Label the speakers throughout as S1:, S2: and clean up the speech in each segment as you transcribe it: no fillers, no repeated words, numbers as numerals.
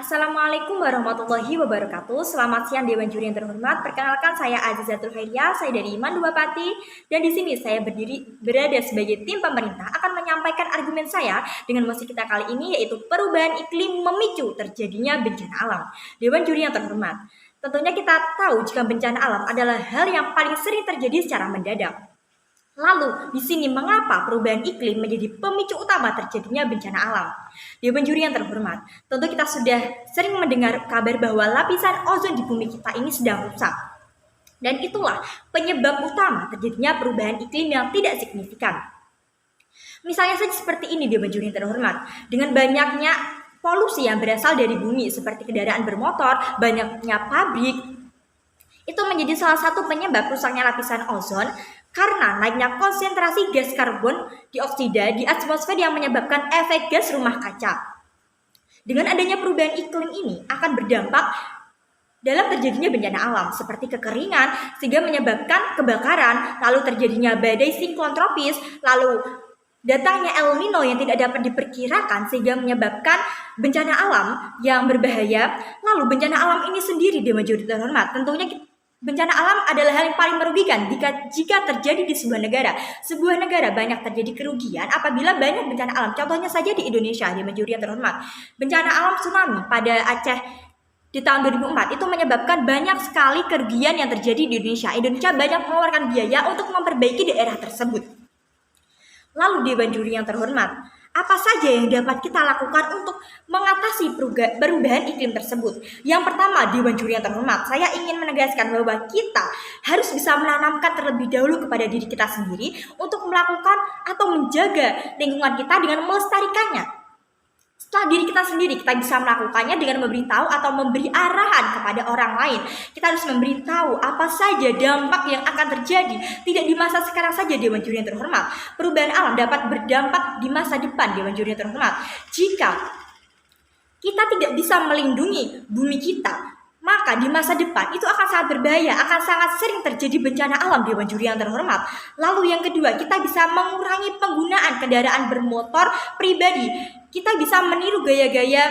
S1: Assalamualaikum warahmatullahi wabarakatuh. Selamat siang Dewan Juri yang terhormat. Perkenalkan saya Azizatul Khairia, saya dari Iman Dua Pati, dan di sini saya berada sebagai tim pemerintah akan menyampaikan argumen saya dengan mosi kita kali ini, yaitu perubahan iklim memicu terjadinya bencana alam. Dewan Juri yang terhormat, tentunya kita tahu jika bencana alam adalah hal yang paling sering terjadi secara mendadak. Lalu, di sini mengapa perubahan iklim menjadi pemicu utama terjadinya bencana alam? Dewan Juri yang terhormat, tentu kita sudah sering mendengar kabar bahwa lapisan ozon di bumi kita ini sedang rusak. Dan itulah penyebab utama terjadinya perubahan iklim yang tidak signifikan. Misalnya saja seperti ini Dewan Juri yang terhormat, dengan banyaknya polusi yang berasal dari bumi seperti kendaraan bermotor, banyaknya pabrik, itu menjadi salah satu penyebab rusaknya lapisan ozon karena naiknya konsentrasi gas karbon dioksida di atmosfer yang menyebabkan efek gas rumah kaca. Dengan adanya perubahan iklim ini akan berdampak dalam terjadinya bencana alam seperti kekeringan sehingga menyebabkan kebakaran, lalu terjadinya badai siklon tropis, lalu datangnya El Nino yang tidak dapat diperkirakan sehingga menyebabkan bencana alam yang berbahaya. Lalu bencana alam ini sendiri Dewan Juri terhormat, tentunya bencana alam adalah hal yang paling merugikan jika terjadi di sebuah negara. Sebuah negara banyak terjadi kerugian apabila banyak bencana alam. Contohnya saja di Indonesia, Dewan Juri yang terhormat. Bencana alam tsunami pada Aceh di tahun 2004 itu menyebabkan banyak sekali kerugian yang terjadi di Indonesia. Indonesia banyak mengeluarkan biaya untuk memperbaiki daerah tersebut. Lalu Dewan Juri yang terhormat, apa saja yang dapat kita lakukan untuk mengatasi perubahan iklim tersebut? Yang pertama, Dewan Juri yang terhormat, saya ingin menegaskan bahwa kita harus bisa menanamkan terlebih dahulu kepada diri kita sendiri untuk melakukan atau menjaga lingkungan kita dengan melestarikannya. Setelah diri kita sendiri, kita bisa melakukannya dengan memberitahu atau memberi arahan kepada orang lain. Kita harus memberitahu apa saja dampak yang akan terjadi. Tidak di masa sekarang saja Dewan Juri yang terhormat. Perubahan alam dapat berdampak di masa depan Dewan Juri yang terhormat. Jika kita tidak bisa melindungi bumi kita, maka di masa depan itu akan sangat berbahaya, akan sangat sering terjadi bencana alam Dewan Juri yang terhormat. Lalu yang kedua, kita bisa mengurangi penggunaan kendaraan bermotor pribadi. Kita bisa meniru gaya-gaya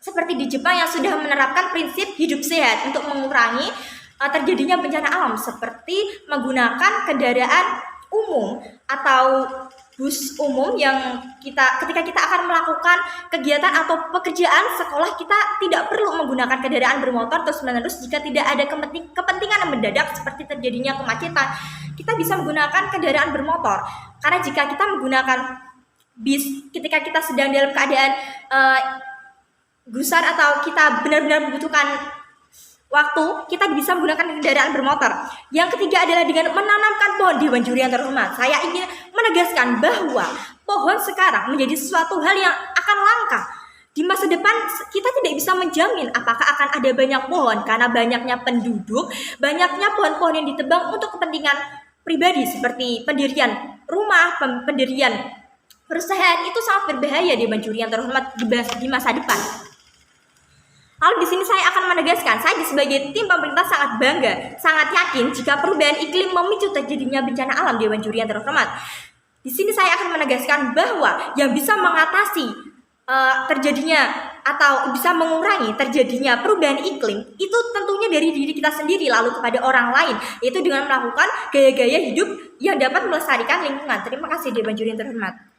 S1: seperti di Jepang yang sudah menerapkan prinsip hidup sehat untuk mengurangi terjadinya bencana alam, seperti menggunakan kendaraan umum atau bus umum yang ketika kita akan melakukan kegiatan atau pekerjaan sekolah, kita tidak perlu menggunakan kendaraan bermotor terus-menerus jika tidak ada kepentingan yang mendadak seperti terjadinya kemacetan. Kita bisa menggunakan kendaraan bermotor karena jika kita menggunakan bis ketika kita sedang dalam keadaan gusar atau kita benar-benar membutuhkan waktu, kita bisa menggunakan kendaraan bermotor. Yang ketiga adalah dengan menanamkan pohon Dewan Juri yang terhormat. Saya ingin menegaskan bahwa pohon sekarang menjadi sesuatu hal yang akan langka. Di masa depan kita tidak bisa menjamin apakah akan ada banyak pohon karena banyaknya penduduk, banyaknya pohon-pohon yang ditebang untuk kepentingan pribadi seperti pendirian rumah, pendirian perusahaan. Itu sangat berbahaya Dewan Juri yang terhormat di masa depan. Lalu di sini saya akan menegaskan, saya sebagai tim pemerintah sangat bangga, sangat yakin jika perubahan iklim memicu terjadinya bencana alam Dewan Juri yang terhormat. Di sini saya akan menegaskan bahwa yang bisa mengatasi terjadinya atau bisa mengurangi terjadinya perubahan iklim itu tentunya dari diri kita sendiri lalu kepada orang lain, yaitu dengan melakukan gaya-gaya hidup yang dapat melestarikan lingkungan. Terima kasih Dewan Juri yang terhormat.